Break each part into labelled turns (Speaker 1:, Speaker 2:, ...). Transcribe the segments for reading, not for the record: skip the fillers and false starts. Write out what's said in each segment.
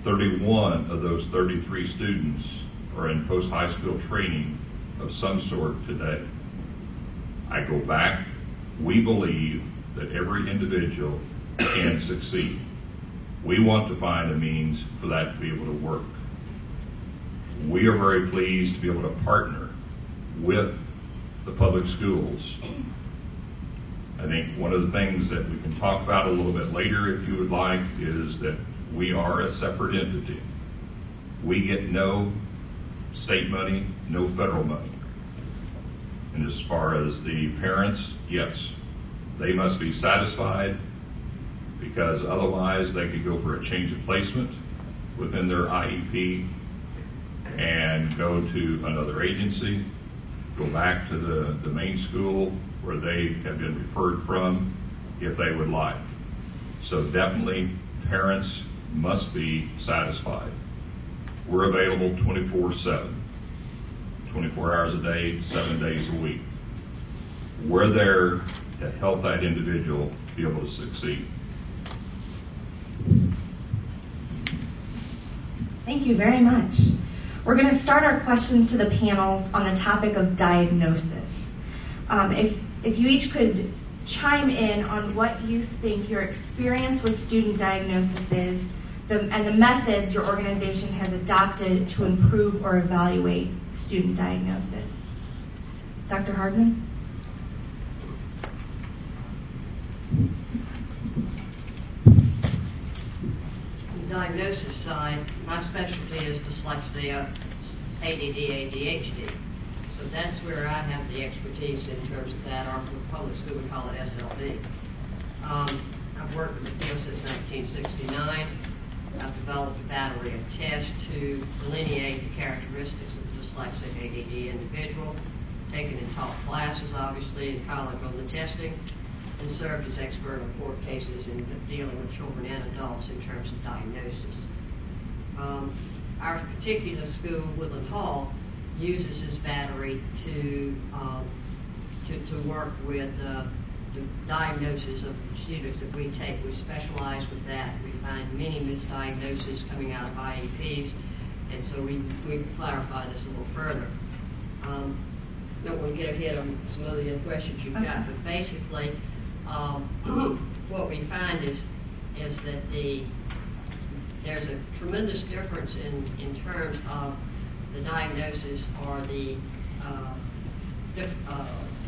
Speaker 1: 31 of those 33 students are in post-high school training of some sort today. I go back, we believe that every individual can succeed. We want to find a means for that to be able to work. We are very pleased to be able to partner with the public schools. I think one of the things that we can talk about a little bit later, if you would like, is that we are a separate entity. We get no state money, no federal money. And as far as the parents, yes, they must be satisfied, because otherwise they could go for a change of placement within their IEP and go to another agency, go back to the main school where they have been referred from if they would like. So definitely parents must be satisfied. We're available 24/7, 24 hours a day, 7 days a week. We're there to help that individual be able to succeed.
Speaker 2: Thank you very much. We're going to start our questions to the panels on the topic of diagnosis. If you each could chime in on what you think your experience with student diagnosis is, and the methods your organization has adopted to improve or evaluate student diagnosis. Dr. Hardman?
Speaker 3: On the diagnosis side, my specialty is dyslexia, ADD, ADHD. So that's where I have the expertise in terms of that, or for public school we call it SLD. I've worked with the field since 1969. I've developed a battery of tests to delineate the characteristics of the dyslexic ADD individual, taken and taught classes, obviously, in college on the testing, and served as expert on court cases in dealing with children and adults in terms of diagnosis. Our particular school, Woodland Hall, uses this battery to work with the diagnosis of students that we take. We specialize with that. We find many misdiagnoses coming out of IEPs, and so we clarify this a little further. Don't want to get ahead on some of the other questions you've got, but basically what we find is that there's a tremendous difference in terms of the diagnosis or the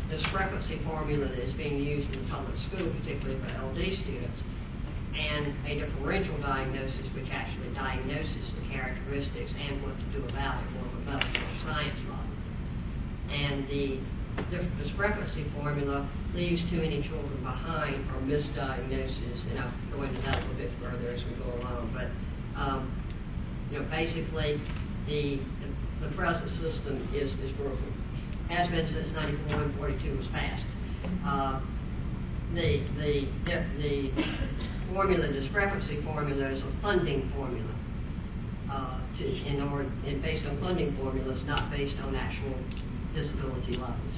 Speaker 3: discrepancy formula that is being used in the public school, particularly for LD students, and a differential diagnosis which actually diagnoses the characteristics and what to do about it, more of a medical science model. And the discrepancy formula leaves too many children behind or misdiagnoses, and I'll go into that a little bit further as we go along. But basically, the present system is broken. Has been since 94 when 42 was passed. The formula, discrepancy formula, is a funding formula. Based on funding formulas, not based on actual disability levels.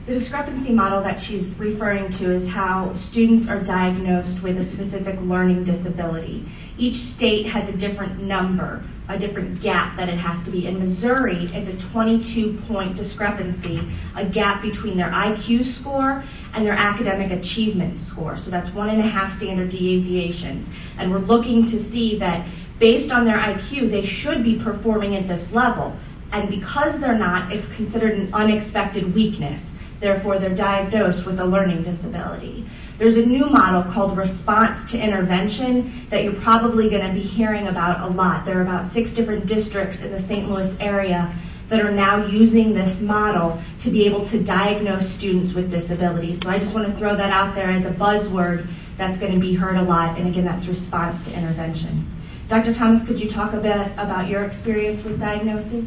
Speaker 2: The discrepancy model that she's referring to is how students are diagnosed with a specific learning disability. Each state has a different number, a different gap that it has to be. In Missouri, it's a 22-point discrepancy, a gap between their IQ score and their academic achievement score. So that's 1.5 standard deviations. And we're looking to see that based on their IQ, they should be performing at this level. And because they're not, it's considered an unexpected weakness. Therefore, they're diagnosed with a learning disability. There's a new model called response to intervention that you're probably going to be hearing about a lot. There are about 6 different districts in the St. Louis area that are now using this model to be able to diagnose students with disabilities. So I just want to throw that out there as a buzzword that's going to be heard a lot. And again, that's response to intervention. Dr. Thomas, could you talk a bit about your experience with diagnosis?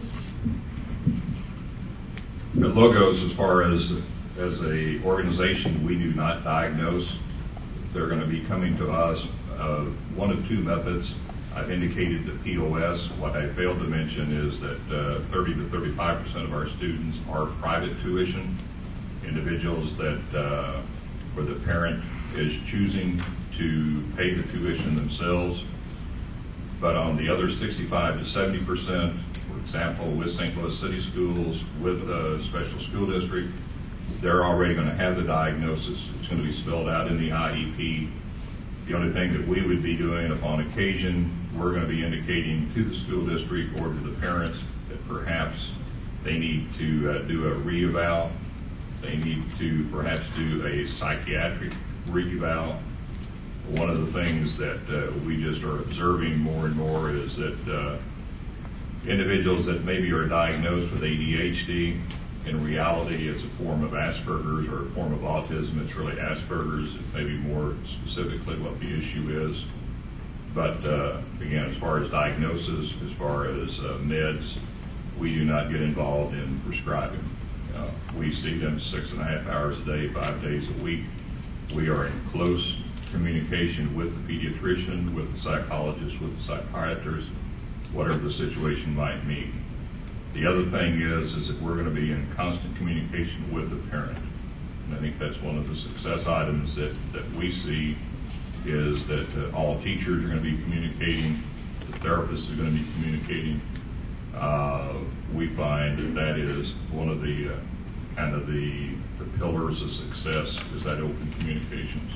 Speaker 1: At Logos, as far as a organization, we do not diagnose. They're going to be coming to us one of 2 methods. I've indicated the POS. What I failed to mention is that 30 to 35% of our students are private tuition, individuals that where the parent is choosing to pay the tuition themselves. But on the other 65 to 70%, for example, with St. Louis City Schools, with a special school district, they're already going to have the diagnosis. It's going to be spelled out in the IEP. The only thing that we would be doing upon occasion, we're going to be indicating to the school district or to the parents that perhaps they need to do a re-eval. They need to perhaps do a psychiatric re-eval. One of the things that we just are observing more and more is that individuals that maybe are diagnosed with ADHD, in reality it's a form of Asperger's or a form of autism. It's really Asperger's. It may be more specifically what the issue is. But again, as far as diagnosis, as far as meds, we do not get involved in prescribing. We see them 6.5 hours a day, 5 days a week. We are in close communication with the pediatrician, with the psychologist, with the psychiatrist, whatever the situation might mean. The other thing is that we're going to be in constant communication with the parent. And I think that's one of the success items that we see is that all teachers are going to be communicating, the therapist is going to be communicating. We find that is one of the kind of the pillars of success is that open communications.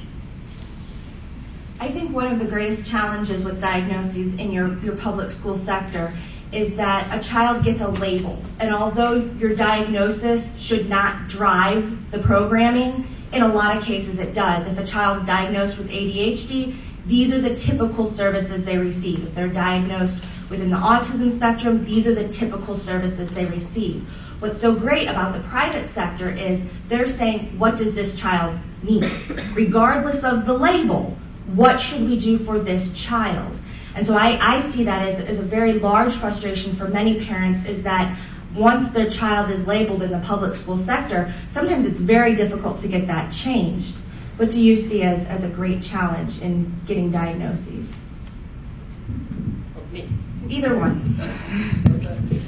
Speaker 2: I think one of the greatest challenges with diagnoses in your public school sector is that a child gets a label. And although your diagnosis should not drive the programming, in a lot of cases it does. If a child's diagnosed with ADHD, these are the typical services they receive. If they're diagnosed within the autism spectrum, these are the typical services they receive. What's so great about the private sector is they're saying, what does this child need? Regardless of the label, what should we do for this child? And so I see that as a very large frustration for many parents is that once their child is labeled in the public school sector, sometimes it's very difficult to get that changed. What do you see as a great challenge in getting diagnoses?
Speaker 3: Me.
Speaker 2: Either one.
Speaker 3: Okay.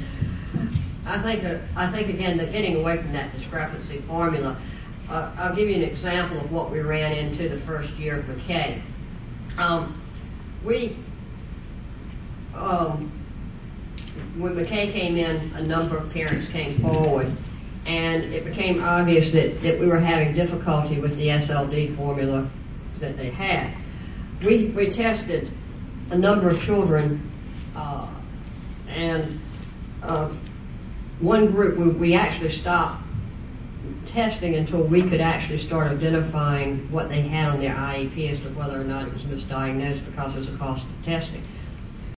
Speaker 3: I think again that getting away from that discrepancy formula. I'll give you an example of what we ran into the first year of McKay. When McKay came in, a number of parents came forward, and it became obvious that we were having difficulty with the SLD formula that they had. We tested a number of children, and one group we actually stopped testing until we could actually start identifying what they had on their IEP as to whether or not it was misdiagnosed because there's a cost of testing.